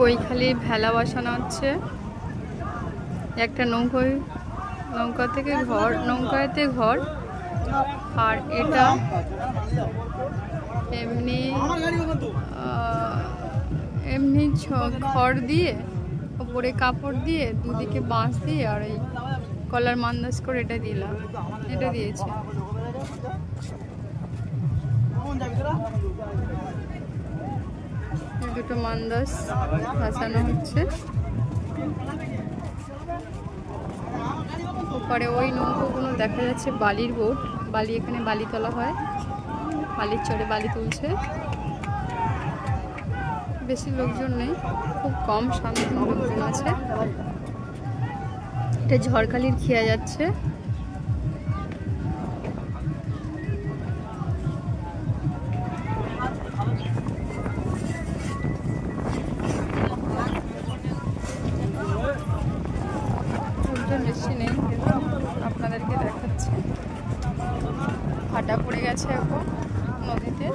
কৈখালি ভেলা বসানো হচ্ছে। একটা নৌকাতে ঘর আর এটা এমনি খড় দিয়ে উপরে কাপড় দিয়ে দুদিকে বাঁশ দিয়ে আর এই কলার মান্দাজ করে এটা দিয়েছে। দুটো মান্দাজ ভাসানো হচ্ছে। ওপারে ওই নৌকোগুলো দেখা যাচ্ছে বালির বোট, এখানে বালি তোলা হয়, বালির চরে বালি তুলছে। বেশি লোকজন নেই, খুব কম সামনে লোকজন আছে। এটা ঝড়খালির খেয়া যাচ্ছে। লোকজন বেশি নেই, আপনাদেরকে দেখাচ্ছি। ভাটা পড়ে গেছে এখন নদীতে।